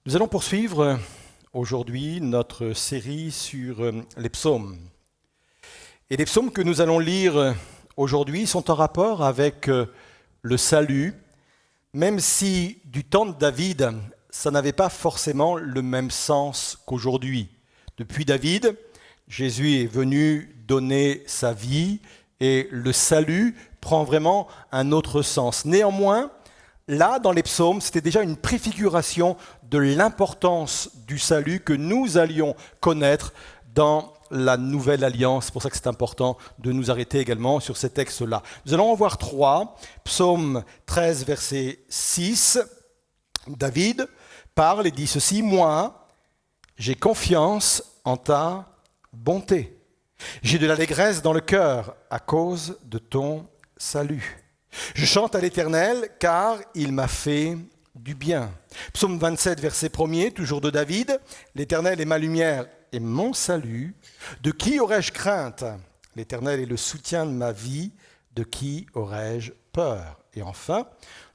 Nous allons poursuivre aujourd'hui notre série sur les psaumes. Et les psaumes que nous allons lire aujourd'hui sont en rapport avec le salut, même si du temps de David, ça n'avait pas forcément le même sens qu'aujourd'hui. Depuis David, Jésus est venu donner sa vie et le salut prend vraiment un autre sens. Néanmoins, là, dans les psaumes, c'était déjà une préfiguration de l'importance du salut que nous allions connaître dans la nouvelle alliance. C'est pour ça que c'est important de nous arrêter également sur ces textes-là. Nous allons en voir trois. Psaume 13, verset 6. David parle et dit ceci: « Moi, j'ai confiance en ta bonté. J'ai de l'allégresse dans le cœur à cause de ton salut. Je chante à l'Éternel car il m'a fait du bien. » Psaume 27, verset 1er, toujours de David. « L'Éternel est ma lumière et mon salut. De qui aurais-je crainte? L'Éternel est le soutien de ma vie. De qui aurais-je peur ?» Et enfin,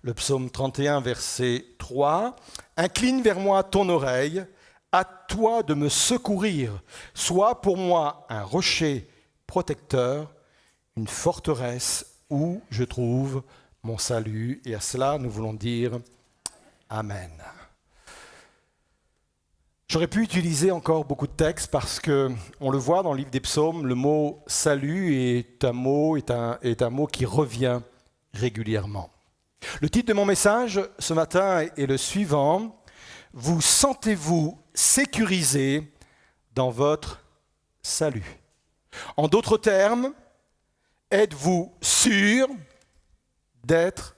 le psaume 31, verset 3. « Incline vers moi ton oreille, à toi de me secourir. Sois pour moi un rocher protecteur, une forteresse où je trouve mon salut. » Et à cela, nous voulons dire Amen. J'aurais pu utiliser encore beaucoup de textes parce que, on le voit dans le livre des psaumes, le mot salut est un mot qui revient régulièrement. Le titre de mon message ce matin est le suivant: vous sentez-vous sécurisé dans votre salut? En d'autres termes, êtes-vous sûr d'être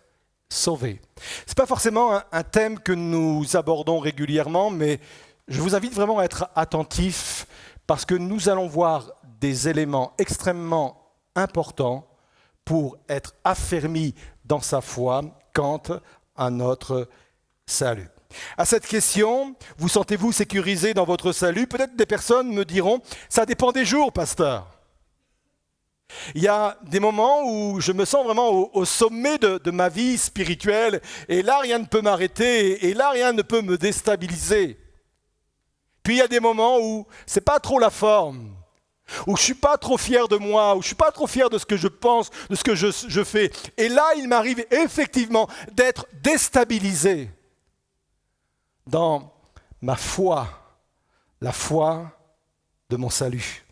sauvé? Ce n'est pas forcément un thème que nous abordons régulièrement, mais je vous invite vraiment à être attentif parce que nous allons voir des éléments extrêmement importants pour être affermis dans sa foi quant à notre salut. À cette question, vous sentez-vous sécurisé dans votre salut? Peut-être des personnes me diront, ça dépend des jours, pasteur. Il y a des moments où je me sens vraiment au sommet de ma vie spirituelle et là, rien ne peut m'arrêter et là, rien ne peut me déstabiliser. Puis il y a des moments où c'est pas trop la forme, où je suis pas trop fier de moi, où je suis pas trop fier de ce que je pense, de ce que je fais. Et là, il m'arrive effectivement d'être déstabilisé dans ma foi, la foi de mon salut.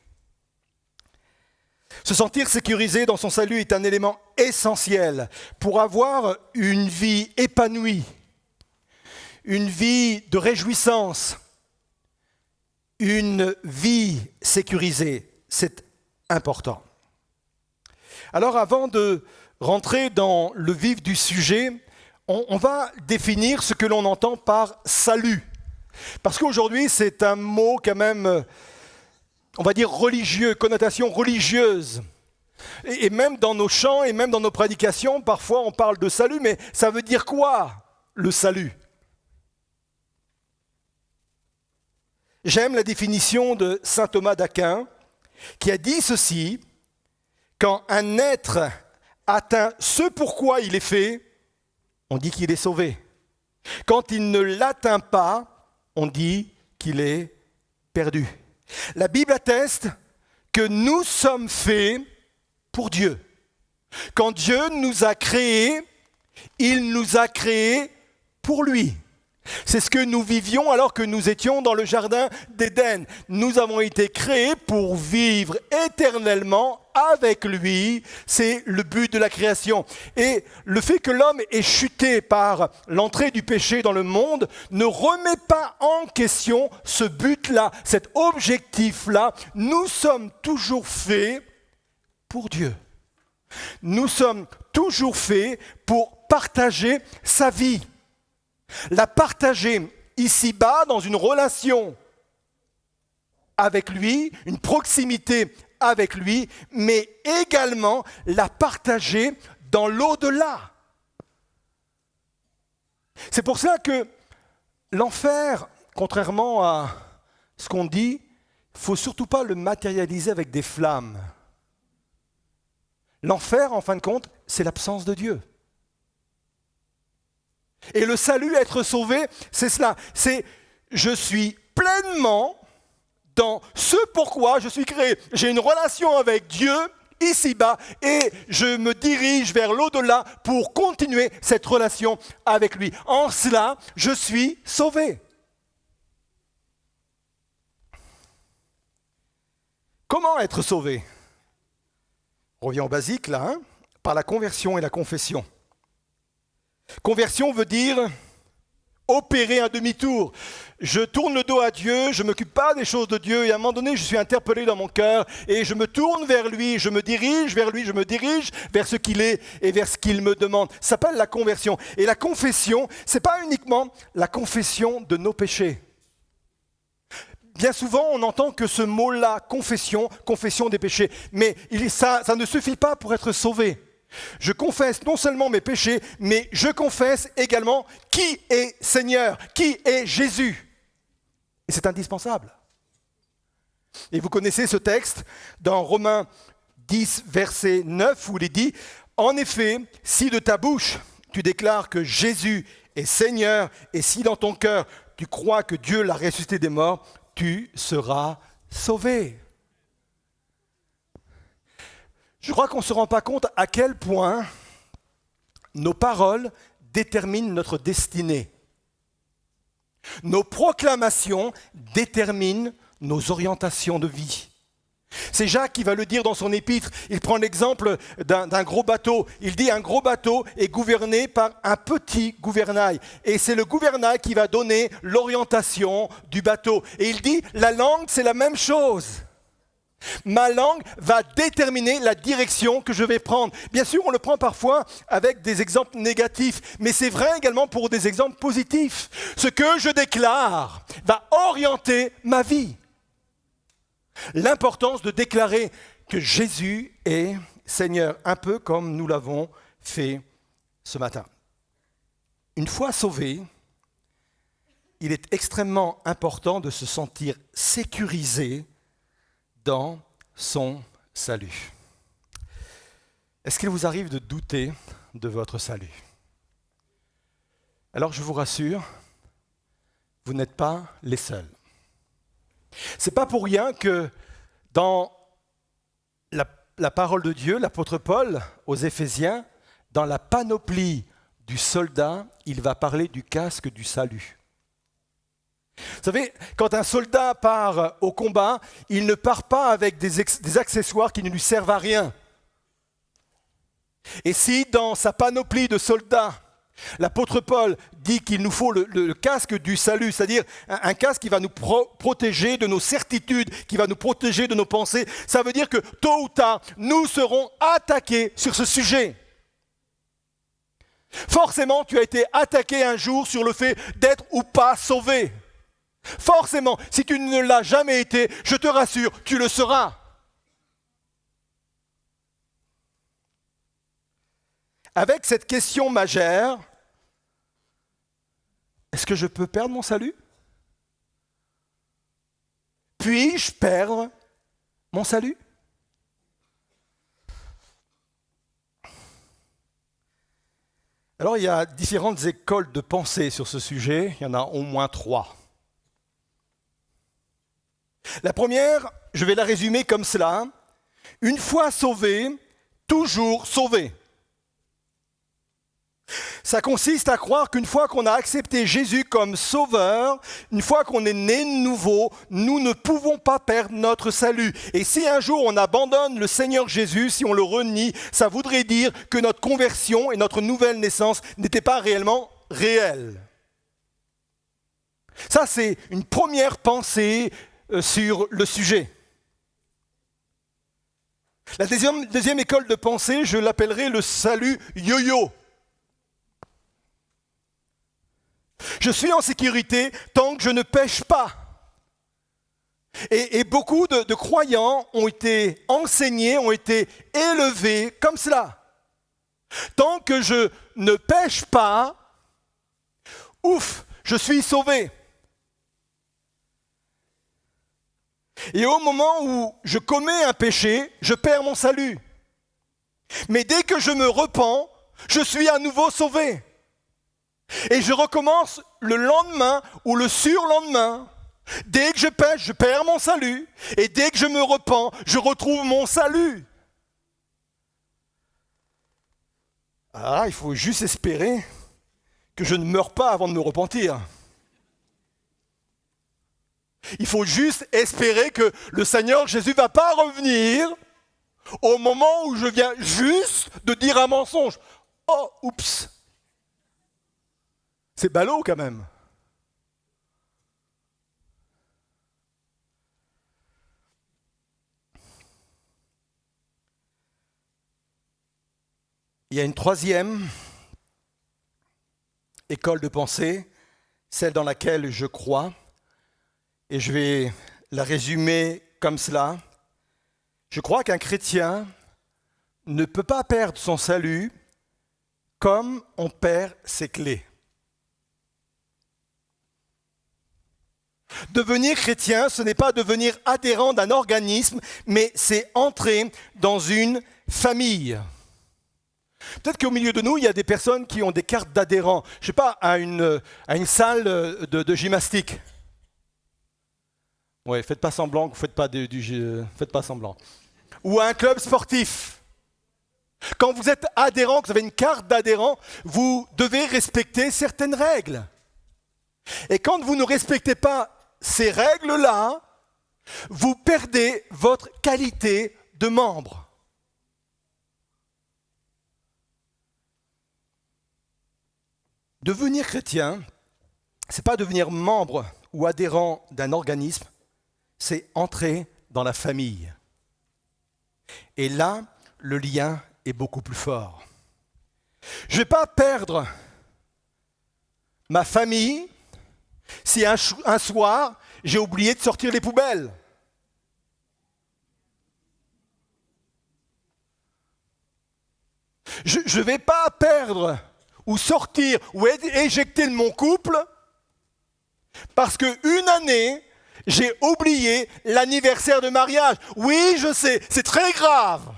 Se sentir sécurisé dans son salut est un élément essentiel pour avoir une vie épanouie, une vie de réjouissance, une vie sécurisée. C'est important. Alors avant de rentrer dans le vif du sujet, on va définir ce que l'on entend par salut. Parce qu'aujourd'hui, c'est un mot quand même, on va dire religieux, connotation religieuse. Et même dans nos chants et même dans nos prédications, parfois on parle de salut, mais ça veut dire quoi, le salut? J'aime la définition de saint Thomas d'Aquin, qui a dit ceci: quand un être atteint ce pourquoi il est fait, on dit qu'il est sauvé. Quand il ne l'atteint pas, on dit qu'il est perdu. La Bible atteste que nous sommes faits pour Dieu. Quand Dieu nous a créés, il nous a créés pour lui. C'est ce que nous vivions alors que nous étions dans le jardin d'Éden. Nous avons été créés pour vivre éternellement avec lui. C'est le but de la création. Et le fait que l'homme ait chuté par l'entrée du péché dans le monde ne remet pas en question ce but-là, cet objectif-là. Nous sommes toujours faits pour Dieu. Nous sommes toujours faits pour partager sa vie. La partager ici-bas dans une relation avec lui, une proximité avec lui, mais également la partager dans l'au-delà. C'est pour ça que l'enfer, contrairement à ce qu'on dit, il ne faut surtout pas le matérialiser avec des flammes. L'enfer, en fin de compte, c'est l'absence de Dieu. Et le salut, être sauvé, c'est cela. C'est je suis pleinement dans ce pourquoi je suis créé. J'ai une relation avec Dieu ici-bas et je me dirige vers l'au-delà pour continuer cette relation avec lui. En cela, je suis sauvé. Comment être sauvé? On revient au basique là, hein, par la conversion et la confession. Conversion veut dire opérer un demi-tour. Je tourne le dos à Dieu, je ne m'occupe pas des choses de Dieu et à un moment donné, je suis interpellé dans mon cœur et je me tourne vers lui, je me dirige vers lui, je me dirige vers ce qu'il est et vers ce qu'il me demande. Ça s'appelle la conversion. Et la confession, ce n'est pas uniquement la confession de nos péchés. Bien souvent, on n'entend que ce mot-là, confession, confession des péchés. Mais ça ne suffit pas pour être sauvé. Je confesse non seulement mes péchés, mais je confesse également qui est Seigneur, qui est Jésus. Et c'est indispensable. Et vous connaissez ce texte dans Romains 10, verset 9, où il est dit « En effet, si de ta bouche tu déclares que Jésus est Seigneur, et si dans ton cœur tu crois que Dieu l'a ressuscité des morts, tu seras sauvé. » Je crois qu'on ne se rend pas compte à quel point nos paroles déterminent notre destinée. Nos proclamations déterminent nos orientations de vie. C'est Jacques qui va le dire dans son épître. Il prend l'exemple d'un gros bateau. Il dit un gros bateau est gouverné par un petit gouvernail. Et c'est le gouvernail qui va donner l'orientation du bateau. Et il dit la langue, c'est la même chose. Ma langue va déterminer la direction que je vais prendre. Bien sûr, on le prend parfois avec des exemples négatifs, mais c'est vrai également pour des exemples positifs. Ce que je déclare va orienter ma vie. L'importance de déclarer que Jésus est Seigneur, un peu comme nous l'avons fait ce matin. Une fois sauvé, il est extrêmement important de se sentir sécurisé dans son salut. Est-ce qu'il vous arrive de douter de votre salut? Alors je vous rassure, vous n'êtes pas les seuls. C'est pas pour rien que dans la parole de Dieu, l'apôtre Paul aux Éphésiens, dans la panoplie du soldat, il va parler du casque du salut. Vous savez, quand un soldat part au combat, il ne part pas avec des accessoires qui ne lui servent à rien. Et si dans sa panoplie de soldats, l'apôtre Paul dit qu'il nous faut le casque du salut, c'est-à-dire un casque qui va nous protéger de nos certitudes, qui va nous protéger de nos pensées, ça veut dire que tôt ou tard, nous serons attaqués sur ce sujet. Forcément, tu as été attaqué un jour sur le fait d'être ou pas sauvé. Forcément, si tu ne l'as jamais été, je te rassure, tu le seras. Avec cette question majeure, est-ce que je peux perdre mon salut? Puis-je perdre mon salut? Alors, il y a différentes écoles de pensée sur ce sujet, il y en a au moins 3. La première, je vais la résumer comme cela. Une fois sauvé, toujours sauvé. Ça consiste à croire qu'une fois qu'on a accepté Jésus comme sauveur, une fois qu'on est né de nouveau, nous ne pouvons pas perdre notre salut. Et si un jour on abandonne le Seigneur Jésus, si on le renie, ça voudrait dire que notre conversion et notre nouvelle naissance n'étaient pas réellement réelles. Ça, c'est une première pensée sur le sujet. La deuxième école de pensée, je l'appellerai le salut yo-yo. Je suis en sécurité tant que je ne pêche pas. Et beaucoup de croyants ont été enseignés, ont été élevés comme cela. Tant que je ne pêche pas, ouf, je suis sauvé. Et au moment où je commets un péché, je perds mon salut. Mais dès que je me repens, je suis à nouveau sauvé. Et je recommence le lendemain ou le surlendemain. Dès que je pêche, je perds mon salut. Et dès que je me repens, je retrouve mon salut. Ah, il faut juste espérer que je ne meure pas avant de me repentir. Il faut juste espérer que le Seigneur Jésus ne va pas revenir au moment où je viens juste de dire un mensonge. Oh, oups. C'est ballot quand même. Il y a une troisième école de pensée, celle dans laquelle je crois, et je vais la résumer comme cela. Je crois qu'un chrétien ne peut pas perdre son salut comme on perd ses clés. Devenir chrétien, ce n'est pas devenir adhérent d'un organisme, mais c'est entrer dans une famille. Peut-être qu'au milieu de nous, il y a des personnes qui ont des cartes d'adhérents, je ne sais pas, à une salle de gymnastique. Oui, faites pas semblant que vous faites pas semblant. Ou à un club sportif. Quand vous êtes adhérent, que vous avez une carte d'adhérent, vous devez respecter certaines règles. Et quand vous ne respectez pas ces règles-là, vous perdez votre qualité de membre. Devenir chrétien, ce n'est pas devenir membre ou adhérent d'un organisme, c'est entrer dans la famille. Et là, le lien est beaucoup plus fort. Je ne vais pas perdre ma famille si un soir, j'ai oublié de sortir les poubelles. Je ne vais pas perdre ou sortir ou éjecter de mon couple parce qu'une année, j'ai oublié l'anniversaire de mariage. Oui, je sais, c'est très grave.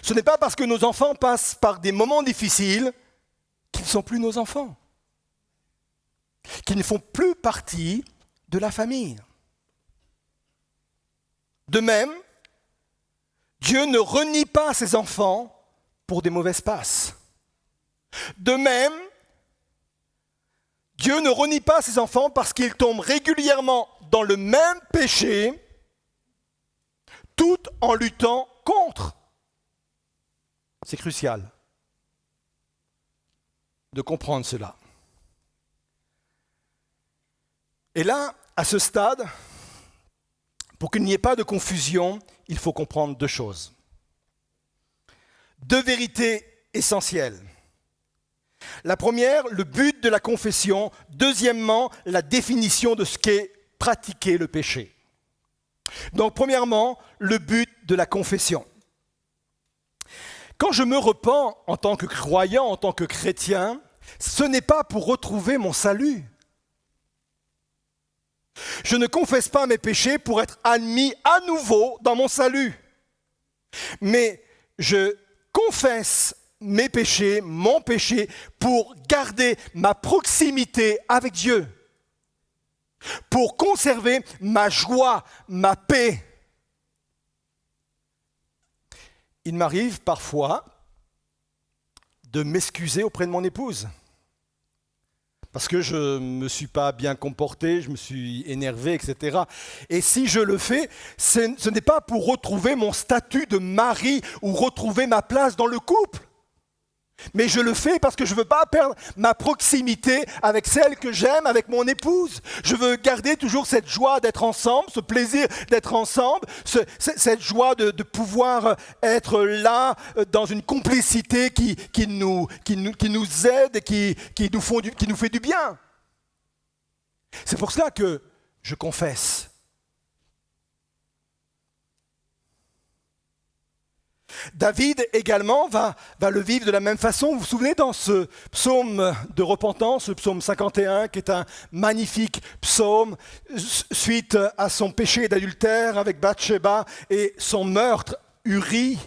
Ce n'est pas parce que nos enfants passent par des moments difficiles qu'ils ne sont plus nos enfants, qu'ils ne font plus partie de la famille. De même, Dieu ne renie pas ses enfants pour des mauvaises passes. De même, Dieu ne renie pas ses enfants parce qu'ils tombent régulièrement dans le même péché, tout en luttant contre. C'est crucial de comprendre cela. Et là, à ce stade, pour qu'il n'y ait pas de confusion, il faut comprendre deux choses. Deux vérités essentielles. La première, le but de la confession. Deuxièmement, la définition de ce qu'est pratiquer le péché. Donc, premièrement, le but de la confession. Quand je me repens en tant que croyant, en tant que chrétien, ce n'est pas pour retrouver mon salut. Je ne confesse pas mes péchés pour être admis à nouveau dans mon salut. Mais je confesse mes péchés, mon péché, pour garder ma proximité avec Dieu. Pour conserver ma joie, ma paix. Il m'arrive parfois de m'excuser auprès de mon épouse. Parce que je ne me suis pas bien comporté, je me suis énervé, etc. Et si je le fais, ce n'est pas pour retrouver mon statut de mari ou retrouver ma place dans le couple. Mais je le fais parce que je ne veux pas perdre ma proximité avec celle que j'aime, avec mon épouse. Je veux garder toujours cette joie d'être ensemble, ce plaisir d'être ensemble, cette joie de pouvoir être là dans une complicité qui nous aide et qui nous fait du bien. C'est pour cela que je confesse. David également va le vivre de la même façon. Vous vous souvenez dans ce psaume de repentance, le psaume 51, qui est un magnifique psaume, suite à son péché d'adultère avec Bathsheba et son meurtre, Uri.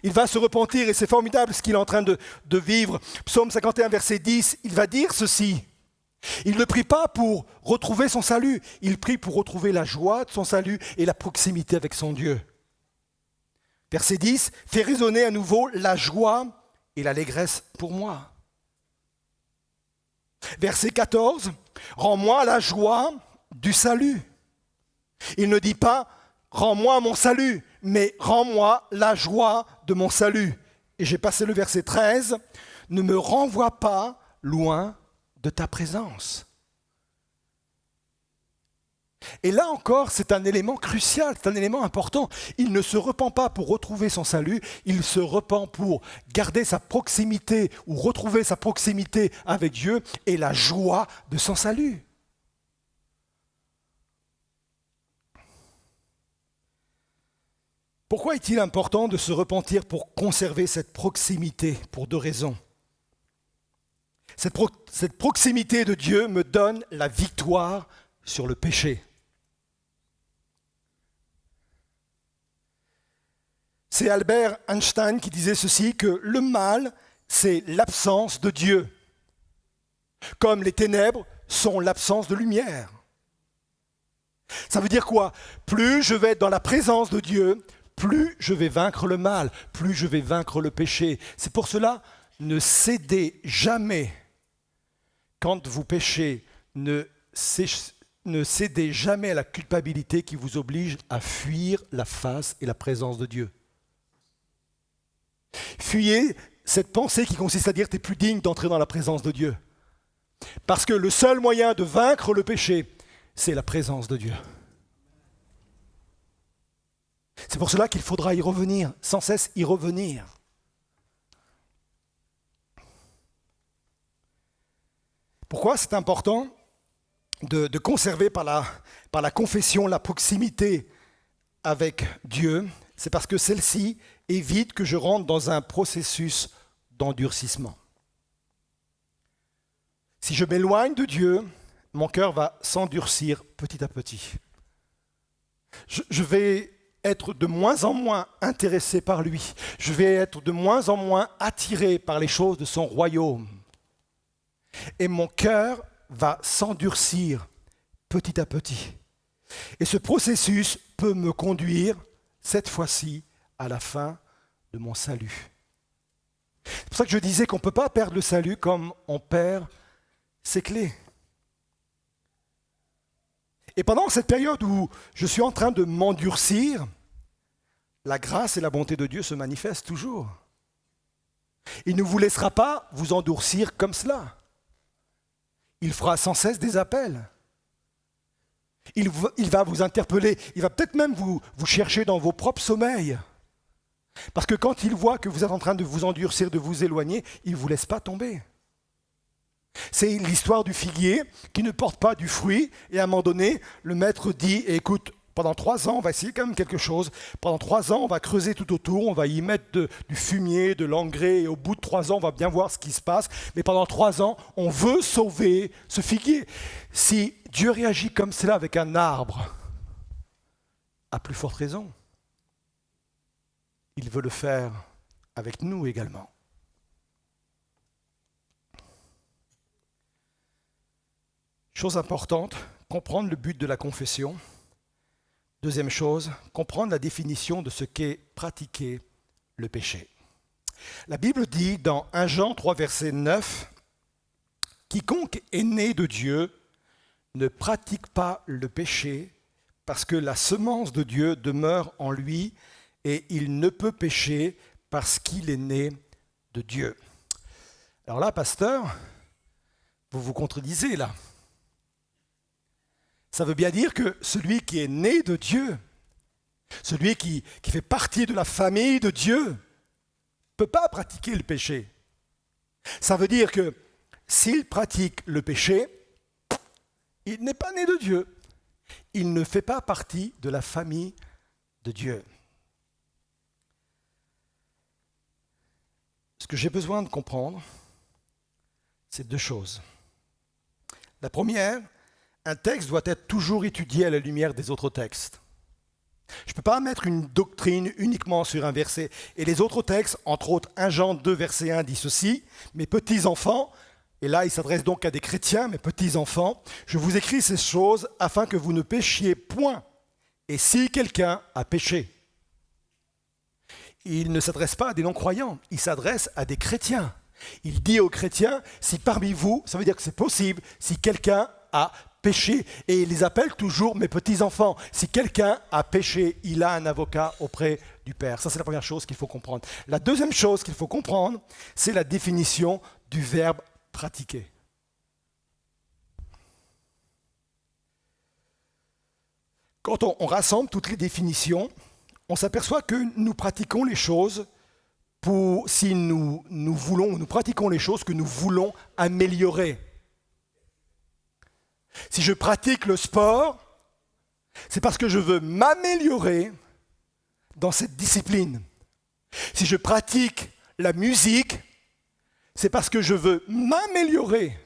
Il va se repentir et c'est formidable ce qu'il est en train de vivre. Psaume 51, verset 10, il va dire ceci. Il ne prie pas pour retrouver son salut, il prie pour retrouver la joie de son salut et la proximité avec son Dieu. Verset 10, fais résonner à nouveau la joie et l'allégresse pour moi. Verset 14, rends-moi la joie du salut. Il ne dit pas, rends-moi mon salut, mais rends-moi la joie de mon salut. Et j'ai passé le verset 13, ne me renvoie pas loin de ta présence. Et là encore, c'est un élément crucial, c'est un élément important. Il ne se repent pas pour retrouver son salut, il se repent pour garder sa proximité ou retrouver sa proximité avec Dieu et la joie de son salut. Pourquoi est-il important de se repentir pour conserver cette proximité? Pour deux raisons. Cette proximité de Dieu me donne la victoire sur le péché. C'est Albert Einstein qui disait ceci, que le mal, c'est l'absence de Dieu, comme les ténèbres sont l'absence de lumière. Ça veut dire quoi? Plus je vais être dans la présence de Dieu, plus je vais vaincre le mal, plus je vais vaincre le péché. C'est pour cela, ne cédez jamais. Quand vous péchez, ne cédez jamais à la culpabilité qui vous oblige à fuir la face et la présence de Dieu. Fuyez cette pensée qui consiste à dire tu n'es plus digne d'entrer dans la présence de Dieu. Parce que le seul moyen de vaincre le péché, c'est la présence de Dieu. C'est pour cela qu'il faudra y revenir, sans cesse y revenir. Pourquoi c'est important de conserver par la confession la proximité avec Dieu? C'est parce que celle-ci évite que je rentre dans un processus d'endurcissement. Si je m'éloigne de Dieu, mon cœur va s'endurcir petit à petit. Je vais être de moins en moins intéressé par lui. Je vais être de moins en moins attiré par les choses de son royaume. Et mon cœur va s'endurcir petit à petit. Et ce processus peut me conduire, cette fois-ci, à la fin de mon salut. C'est pour ça que je disais qu'on ne peut pas perdre le salut comme on perd ses clés. Et pendant cette période où je suis en train de m'endurcir, la grâce et la bonté de Dieu se manifestent toujours. Il ne vous laissera pas vous endurcir comme cela. Il fera sans cesse des appels. Il va vous interpeller. Il va peut-être même vous chercher dans vos propres sommeils. Parce que quand il voit que vous êtes en train de vous endurcir, de vous éloigner, il ne vous laisse pas tomber. C'est l'histoire du figuier qui ne porte pas du fruit. Et à un moment donné, le maître dit, écoute, pendant 3 ans, on va essayer quand même quelque chose. Pendant 3 ans, on va creuser tout autour, on va y mettre du fumier, de l'engrais. Et au bout de 3 ans, on va bien voir ce qui se passe. Mais pendant 3 ans, on veut sauver ce figuier. Si Dieu réagit comme cela avec un arbre, à plus forte raison, il veut le faire avec nous également. Chose importante, comprendre le but de la confession. Deuxième chose, comprendre la définition de ce qu'est pratiquer le péché. La Bible dit dans 1 Jean 3, verset 9, « Quiconque est né de Dieu ne pratique pas le péché parce que la semence de Dieu demeure en lui et il ne peut pécher parce qu'il est né de Dieu. » Alors là, pasteur, vous vous contredisez là. Ça veut bien dire que celui qui est né de Dieu, celui qui fait partie de la famille de Dieu, ne peut pas pratiquer le péché. Ça veut dire que s'il pratique le péché, il n'est pas né de Dieu. Il ne fait pas partie de la famille de Dieu. Ce que j'ai besoin de comprendre, c'est deux choses. La première, un texte doit être toujours étudié à la lumière des autres textes. Je ne peux pas mettre une doctrine uniquement sur un verset. Et les autres textes, entre autres 1 Jean 2, verset 1, dit ceci, « Mes petits-enfants », et là il s'adresse donc à des chrétiens, « Mes petits-enfants, je vous écris ces choses afin que vous ne péchiez point. Et si quelqu'un a péché », il ne s'adresse pas à des non-croyants, il s'adresse à des chrétiens. Il dit aux chrétiens, si parmi vous, ça veut dire que c'est possible, si quelqu'un a péché, et il les appelle toujours mes petits-enfants. Si quelqu'un a péché, il a un avocat auprès du Père. Ça, c'est la première chose qu'il faut comprendre. La deuxième chose qu'il faut comprendre, c'est la définition du verbe pratiquer. Quand on rassemble toutes les définitions, on s'aperçoit que nous pratiquons les choses si nous pratiquons les choses que nous voulons améliorer. Si je pratique le sport, c'est parce que je veux m'améliorer dans cette discipline. Si je pratique la musique, c'est parce que je veux m'améliorer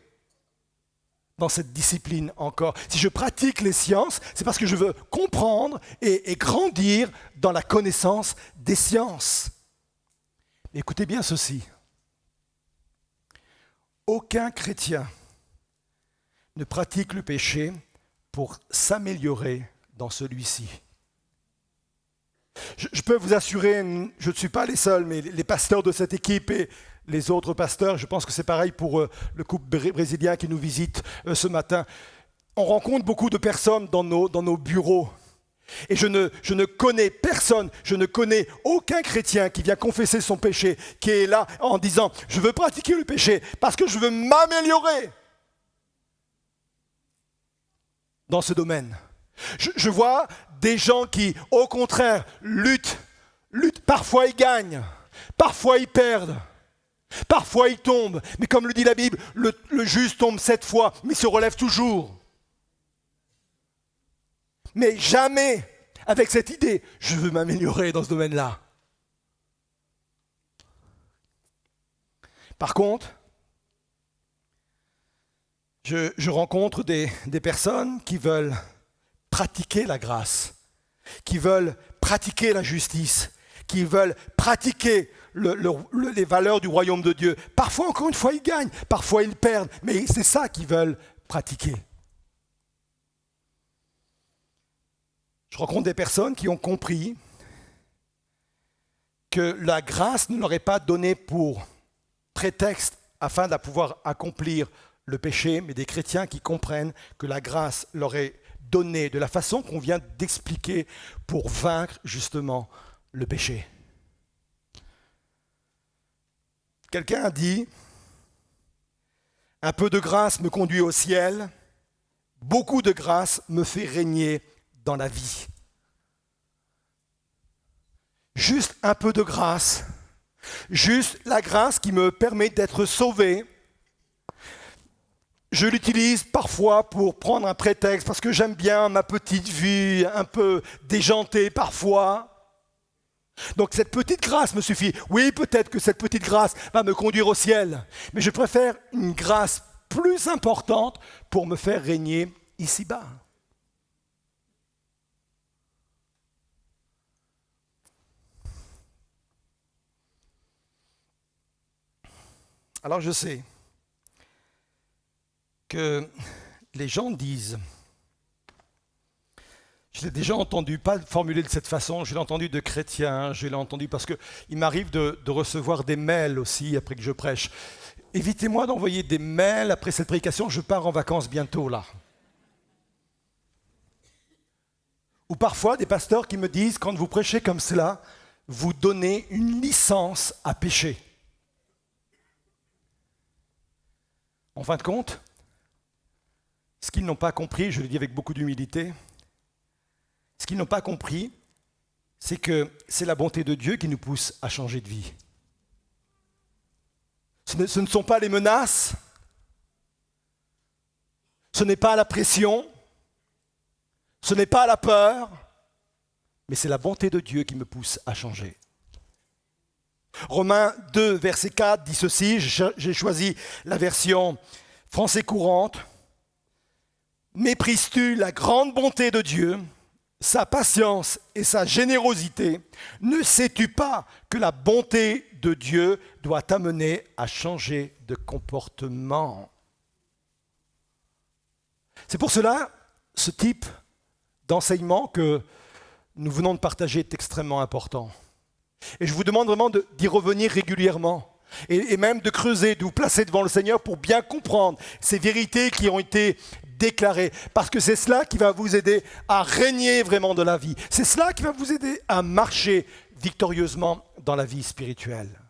dans cette discipline encore. Si je pratique les sciences, c'est parce que je veux comprendre et grandir dans la connaissance des sciences. Écoutez bien ceci. Aucun chrétien ne pratique le péché pour s'améliorer dans celui-ci. Je peux vous assurer, je ne suis pas les seuls, mais les pasteurs de cette équipe et les autres pasteurs, je pense que c'est pareil pour le couple brésilien qui nous visite ce matin. On rencontre beaucoup de personnes dans nos bureaux. Et je ne connais personne, je ne connais aucun chrétien qui vient confesser son péché, qui est là en disant « je veux pratiquer le péché parce que je veux m'améliorer » dans ce domaine. Je vois des gens qui, au contraire, luttent. Parfois ils gagnent, parfois ils perdent, parfois ils tombent. Mais comme le dit la Bible, le juste tombe 7 fois, mais il se relève toujours. Mais jamais avec cette idée, je veux m'améliorer dans ce domaine-là. Par contre, je rencontre des personnes qui veulent pratiquer la grâce, qui veulent pratiquer la justice, qui veulent pratiquer les valeurs du royaume de Dieu. Parfois, encore une fois, ils gagnent, parfois ils perdent, mais c'est ça qu'ils veulent pratiquer. Je rencontre des personnes qui ont compris que la grâce ne leur est pas donnée pour prétexte afin de pouvoir accomplir le péché, mais des chrétiens qui comprennent que la grâce leur est donnée de la façon qu'on vient d'expliquer pour vaincre justement le péché. Quelqu'un a dit, un peu de grâce me conduit au ciel, beaucoup de grâce me fait régner dans la vie. Juste un peu de grâce, juste la grâce qui me permet d'être sauvé. Je l'utilise parfois pour prendre un prétexte, parce que j'aime bien ma petite vie, un peu déjantée parfois. Donc cette petite grâce me suffit. Oui, peut-être que cette petite grâce va me conduire au ciel, mais je préfère une grâce plus importante pour me faire régner ici-bas. Alors je sais que les gens disent, je l'ai déjà entendu, pas formulé de cette façon, je l'ai entendu de chrétiens, je l'ai entendu parce qu'il m'arrive de recevoir des mails aussi après que je prêche. Évitez-moi d'envoyer des mails après cette prédication, je pars en vacances bientôt là. Ou parfois des pasteurs qui me disent, quand vous prêchez comme cela, vous donnez une licence à pécher. En fin de compte, ce qu'ils n'ont pas compris, je le dis avec beaucoup d'humilité, ce qu'ils n'ont pas compris, c'est que c'est la bonté de Dieu qui nous pousse à changer de vie. Ce ne sont pas les menaces, ce n'est pas la pression, ce n'est pas la peur, mais c'est la bonté de Dieu qui me pousse à changer. Romains 2, verset 4 dit ceci, j'ai choisi la version français courante. Méprises-tu la grande bonté de Dieu, sa patience et sa générosité? Ne sais-tu pas que la bonté de Dieu doit t'amener à changer de comportement? C'est pour cela, ce type d'enseignement que nous venons de partager est extrêmement important. Et je vous demande vraiment d'y revenir régulièrement et même de creuser, de vous placer devant le Seigneur pour bien comprendre ces vérités qui ont été déclarées. Parce que c'est cela qui va vous aider à régner vraiment de la vie. C'est cela qui va vous aider à marcher victorieusement dans la vie spirituelle.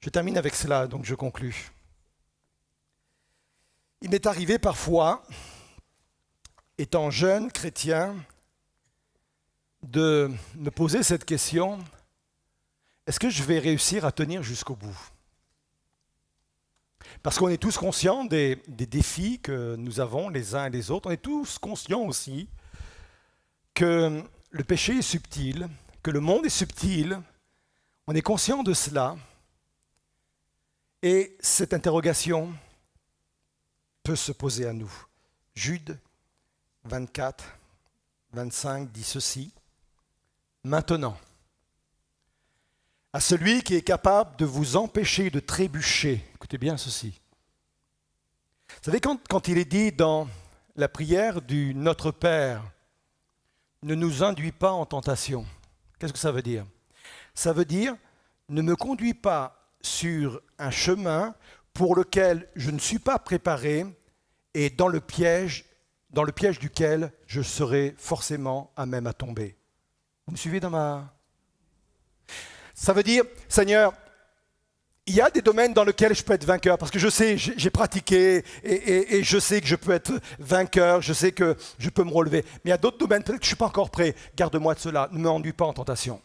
Je termine avec cela, donc je conclus. Il m'est arrivé parfois, étant jeune chrétien, de me poser cette question, est-ce que je vais réussir à tenir jusqu'au bout? Parce qu'on est tous conscients des défis que nous avons les uns et les autres, on est tous conscients aussi que le péché est subtil, que le monde est subtil, on est conscient de cela, et cette interrogation peut se poser à nous. Jude 24, 25 dit ceci. Maintenant, à celui qui est capable de vous empêcher de trébucher, écoutez bien ceci. Vous savez, quand il est dit dans la prière du Notre Père, ne nous induis pas en tentation, qu'est-ce que ça veut dire? Ça veut dire, ne me conduis pas sur un chemin pour lequel je ne suis pas préparé et dans le piège duquel je serai forcément à même à tomber. Vous me suivez dans ma... Ça veut dire, Seigneur, il y a des domaines dans lesquels je peux être vainqueur, parce que je sais, j'ai pratiqué, et je sais que je peux être vainqueur, je sais que je peux me relever. Mais il y a d'autres domaines, peut-être que je ne suis pas encore prêt. Garde-moi de cela, ne m'enduis pas en tentation.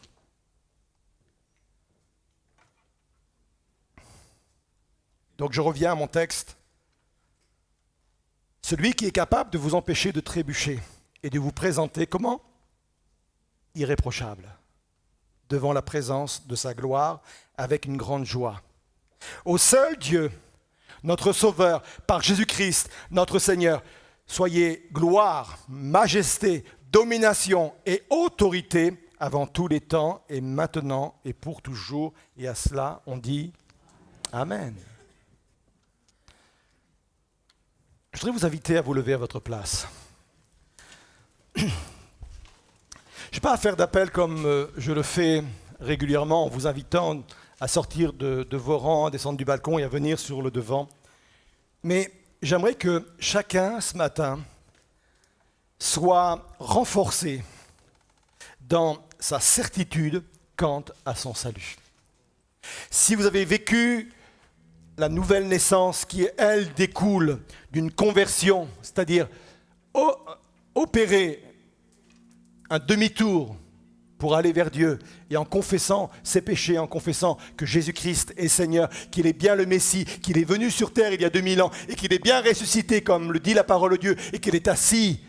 Donc je reviens à mon texte. Celui qui est capable de vous empêcher de trébucher et de vous présenter, comment? Irréprochable, devant la présence de sa gloire, avec une grande joie. Au seul Dieu, notre Sauveur, par Jésus-Christ, notre Seigneur, soyez gloire, majesté, domination et autorité avant tous les temps et maintenant et pour toujours. Et à cela, on dit Amen. Je voudrais vous inviter à vous lever à votre place. Je n'ai pas à faire d'appel comme je le fais régulièrement en vous invitant à sortir de vos rangs, à descendre du balcon et à venir sur le devant. Mais j'aimerais que chacun ce matin soit renforcé dans sa certitude quant à son salut. Si vous avez vécu la nouvelle naissance qui, elle, découle d'une conversion, c'est-à-dire opérer un demi-tour pour aller vers Dieu et en confessant ses péchés, en confessant que Jésus-Christ est Seigneur, qu'il est bien le Messie, qu'il est venu sur terre il y a 2000 ans et qu'il est bien ressuscité comme le dit la parole de Dieu et qu'il est assis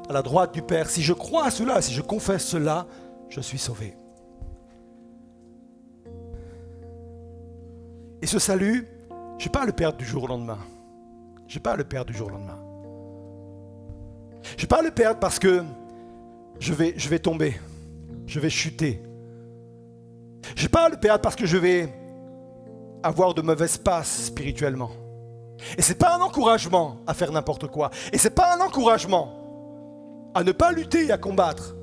à la droite du Père. Si je crois à cela, si je confesse cela, je suis sauvé. Et ce salut, je ne vais pas le perdre du jour au lendemain. Je ne vais pas le perdre du jour au lendemain. Je ne vais pas le perdre parce que je vais tomber. Je vais chuter. Je ne vais pas le perdre parce que je vais avoir de mauvaises passes spirituellement. Et ce n'est pas un encouragement à faire n'importe quoi. Et ce n'est pas un encouragement à ne pas lutter et à combattre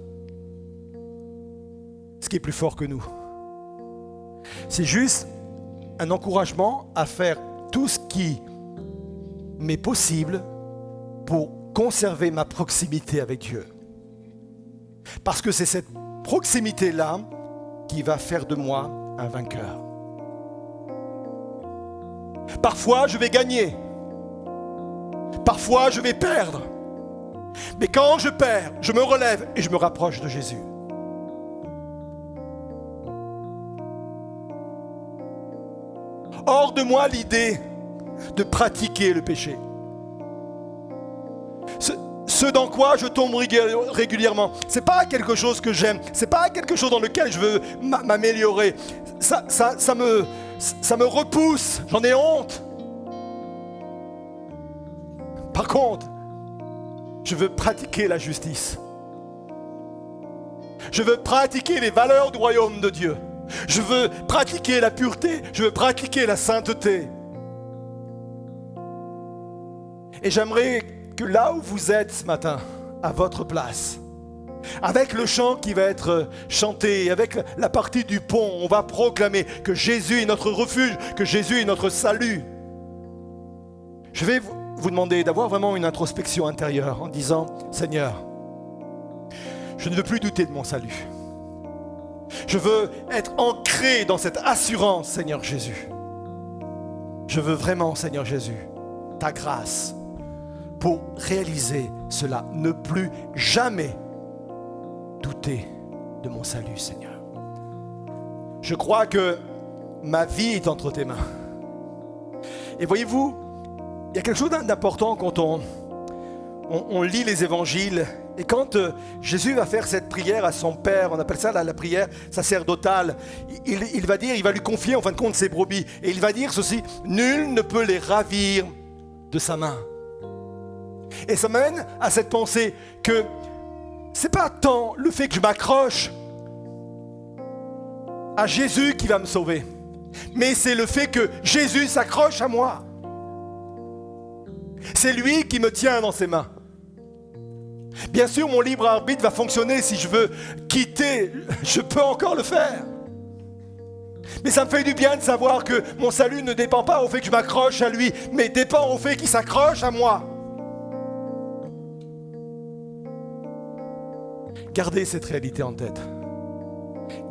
ce qui est plus fort que nous. C'est juste un encouragement à faire tout ce qui m'est possible pour conserver ma proximité avec Dieu. Parce que c'est cette proximité-là qui va faire de moi un vainqueur. Parfois, je vais gagner. Parfois, je vais perdre. Mais quand je perds, je me relève et je me rapproche de Jésus. Hors de moi l'idée de pratiquer le péché. ce dans quoi je tombe régulièrement. C'est pas quelque chose que j'aime, c'est pas quelque chose dans lequel je veux m'améliorer. Ça me repousse, j'en ai honte. Par contre, je veux pratiquer la justice. Je veux pratiquer les valeurs du royaume de Dieu. Je veux pratiquer la pureté. Je veux pratiquer la sainteté. Et j'aimerais que là où vous êtes ce matin, à votre place, avec le chant qui va être chanté, avec la partie du pont, on va proclamer que Jésus est notre refuge, que Jésus est notre salut. Je vais vous demander d'avoir vraiment une introspection intérieure en disant, Seigneur, je ne veux plus douter de mon salut. Je veux être ancré dans cette assurance, Seigneur Jésus. Je veux vraiment, Seigneur Jésus, ta grâce pour réaliser cela. Ne plus jamais douter de mon salut, Seigneur. Je crois que ma vie est entre tes mains. Et voyez-vous, il y a quelque chose d'important quand on lit les évangiles. Et quand Jésus va faire cette prière à son Père, on appelle ça la prière sacerdotale, il va dire, il va lui confier en fin de compte ses brebis. Et il va dire ceci, nul ne peut les ravir de sa main. Et ça m'amène à cette pensée que c'est pas tant le fait que je m'accroche à Jésus qui va me sauver, mais c'est le fait que Jésus s'accroche à moi. C'est lui qui me tient dans ses mains. Bien sûr, mon libre arbitre va fonctionner. Si je veux quitter, je peux encore le faire. Mais ça me fait du bien de savoir que mon salut ne dépend pas au fait que je m'accroche à lui, mais dépend au fait qu'il s'accroche à moi. Gardez cette réalité en tête.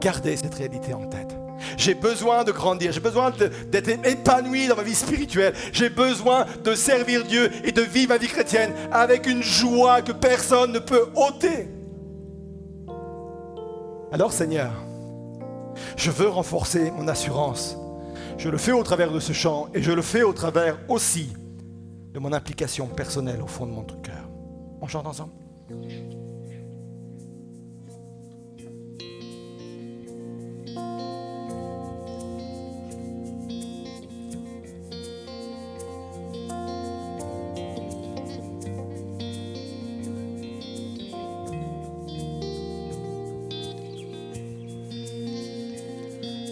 Gardez cette réalité en tête. J'ai besoin de grandir, j'ai besoin d'être épanoui dans ma vie spirituelle. J'ai besoin de servir Dieu et de vivre ma vie chrétienne avec une joie que personne ne peut ôter. Alors Seigneur, je veux renforcer mon assurance. Je le fais au travers de ce chant et je le fais au travers aussi de mon implication personnelle au fond de mon cœur. On chante ensemble.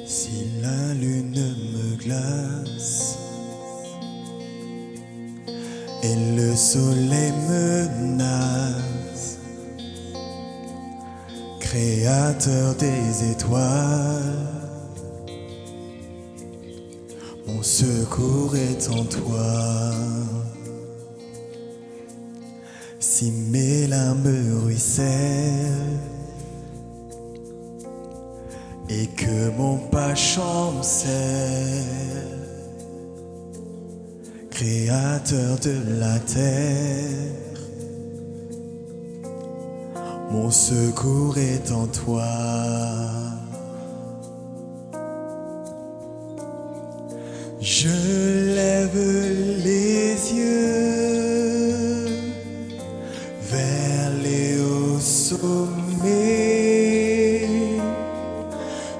Si la lune me glace et le soleil menace, Créateur des étoiles, mon secours est en toi. Si mes larmes ruissellent et que mon pas chancelle, Créateur de la terre, mon secours est en toi. Je lève les yeux vers les hauts sommets.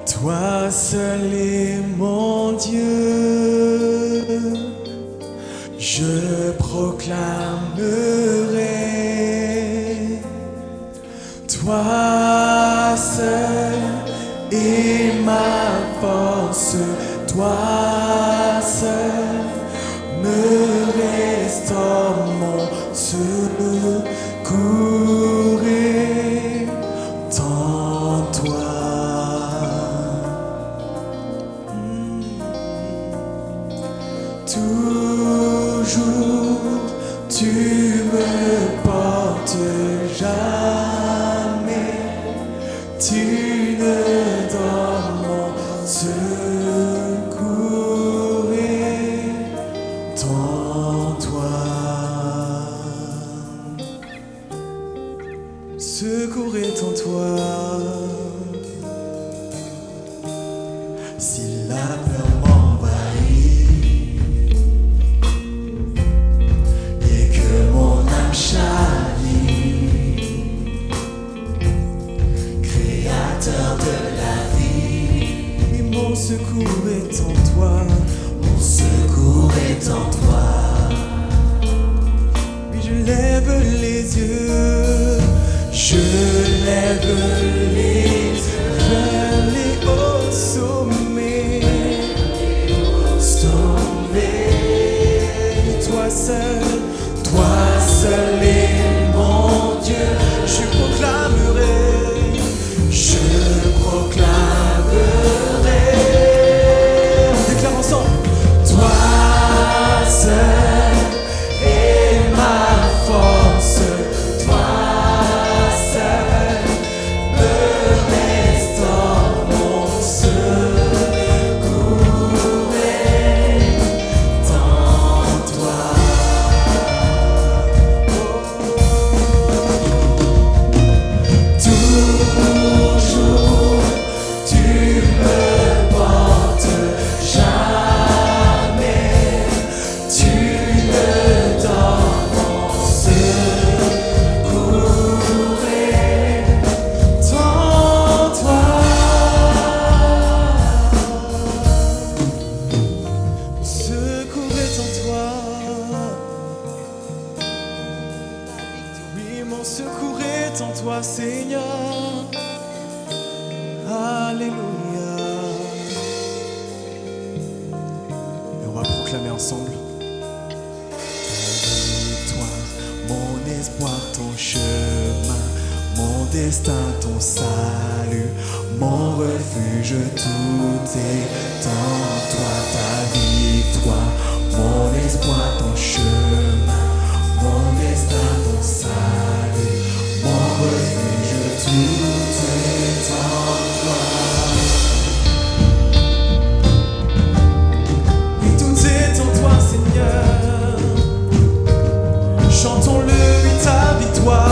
Toi seul est mon Dieu, je proclamerai. Toi seul est ma force, toi seul me restaure mon secours est en toi. Toujours tu me portes, jamais tu ne donnes mon secours est en toi. Secours est en toi. Si la peur m'envahit et que mon âme chalit, seul est mon Dieu. Je proclamerai, on déclare ensemble. Toi seul est ma force, toi seul me restaure, mon secours est en toi. Toujours tu me portes, jamais tu me donnes, mon secours est en toi. Mon secours est en toi. Oui, mon secours est en toi, Seigneur. Alléluia. Et on va proclamer ensemble. Ta victoire, mon espoir, ton chemin, mon destin, ton salut, mon refuge, tout est en toi. Ta victoire, mon espoir, ton chemin, mon destin, ton salut, mon refuge, tout est en toi. Et tout est en toi, Seigneur. Chantons-le, oui, ta victoire,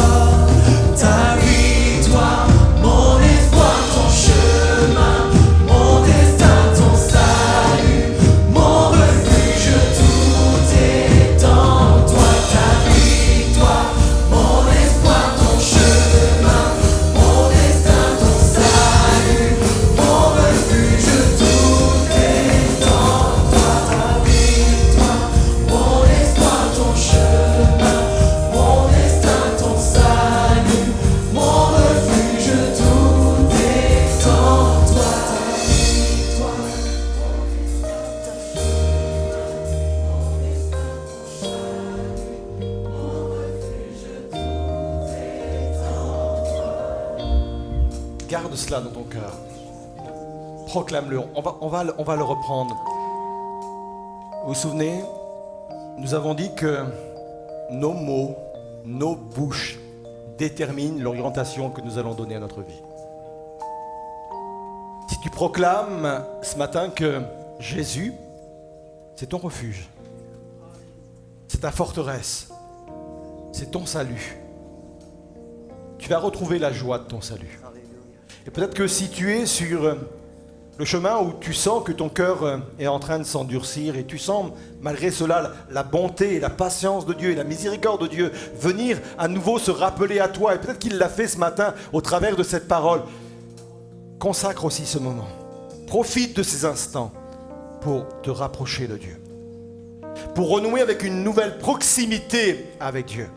mon espoir, ton chemin, mon destin, ton salut, mon refuge, tout est en toi. Ta victoire, mon espoir, ton chemin, mon destin, ton salut, mon refuge, tout est en toi. Ta victoire, mon espoir, ton chemin, mon destin, ton salut, mon refuge, tout est en toi. Ta victoire, Garde cela dans ton cœur. Proclame-le. On va le reprendre. Vous vous souvenez, nous avons dit que nos mots, nos bouches déterminent l'orientation que nous allons donner à notre vie. Si tu proclames ce matin que Jésus, c'est ton refuge, c'est ta forteresse, c'est ton salut, tu vas retrouver la joie de ton salut. Et peut-être que si tu es sur le chemin où tu sens que ton cœur est en train de s'endurcir et tu sens malgré cela la bonté et la patience de Dieu et la miséricorde de Dieu venir à nouveau se rappeler à toi, et peut-être qu'il l'a fait ce matin au travers de cette parole, consacre aussi ce moment. Profite de ces instants pour te rapprocher de Dieu, pour renouer avec une nouvelle proximité avec Dieu.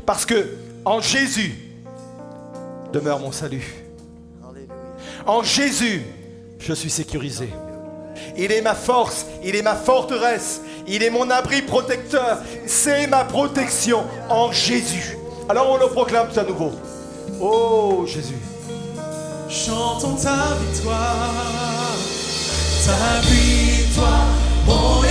Parce que en Jésus demeure mon salut. En Jésus, je suis sécurisé. Il est ma force, il est ma forteresse, il est mon abri protecteur. C'est ma protection en Jésus. Alors on le proclame tout à nouveau. Oh Jésus. Chantons ta victoire, mon